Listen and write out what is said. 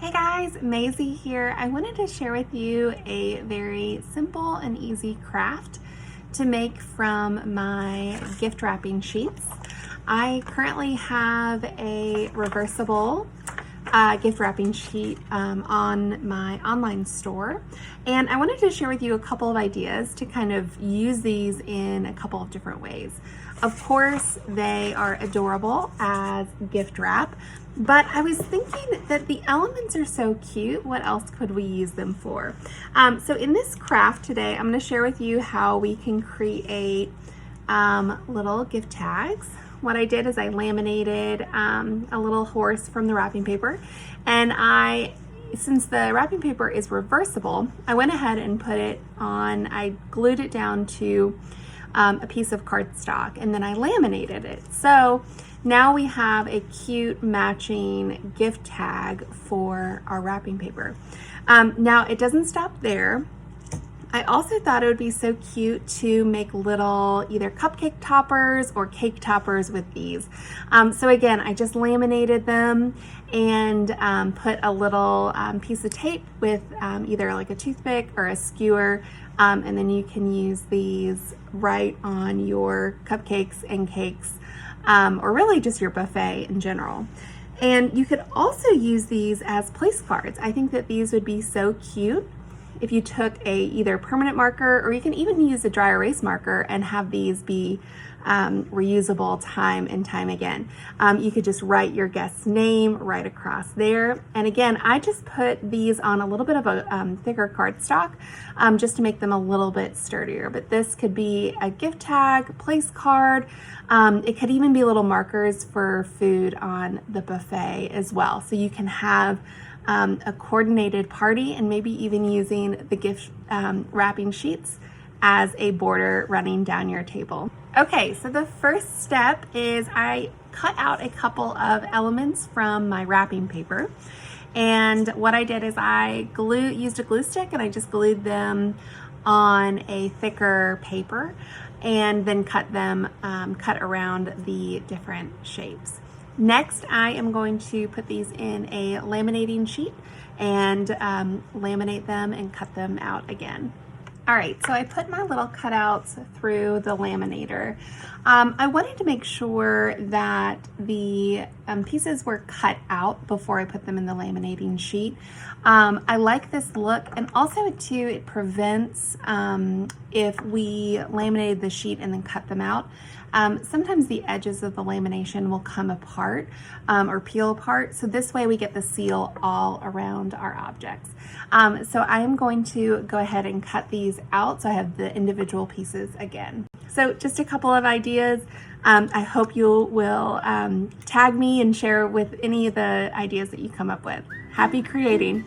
Hey guys, Maisie here. I wanted to share with you a very simple and easy craft to make from my gift wrapping sheets. I currently have a reversible gift wrapping sheet on my online store, and I wanted to share with you a couple of ideas to kind of use these in a couple of different ways. Of course, they are adorable as gift wrap, but I was thinking that the elements are so cute. What else could we use them for? So in this craft today, I'm going to share with you how we can create little gift tags. What I did is I laminated a little horse from the wrapping paper, and since the wrapping paper is reversible, I went ahead and put it on, I glued it down to a piece of cardstock, and then I laminated it. So now we have a cute matching gift tag for our wrapping paper. Now it doesn't stop there. I also thought it would be so cute to make little either cupcake toppers or cake toppers with these. So again, I just laminated them and put a little piece of tape with either like a toothpick or a skewer, and then you can use these right on your cupcakes and cakes, or really just your buffet in general. And you could also use these as place cards. I think that these would be so cute if you took a either permanent marker, or you can even use a dry erase marker and have these be reusable time and time again. You could just write your guest's name right across there. And again, I just put these on a little bit of a thicker cardstock just to make them a little bit sturdier. But this could be a gift tag, place card. It could even be little markers for food on the buffet as well. So you can have a coordinated party and maybe even using the gift wrapping sheets as a border running down your table. Okay, so the first step is I cut out a couple of elements from my wrapping paper. And what I did is I used a glue stick, and I just glued them on a thicker paper and then cut around the different shapes. Next, I am going to put these in a laminating sheet and laminate them and cut them out again. All right, so I put my little cutouts through the laminator. I wanted to make sure that the pieces were cut out before I put them in the laminating sheet. I like this look, and also too, it prevents if we laminated the sheet and then cut them out, sometimes the edges of the lamination will come apart or peel apart. So this way we get the seal all around our objects. So I am going to go ahead and cut these out so I have the individual pieces again. So just a couple of ideas. I hope you will tag me and share with any of the ideas that you come up with. Happy creating.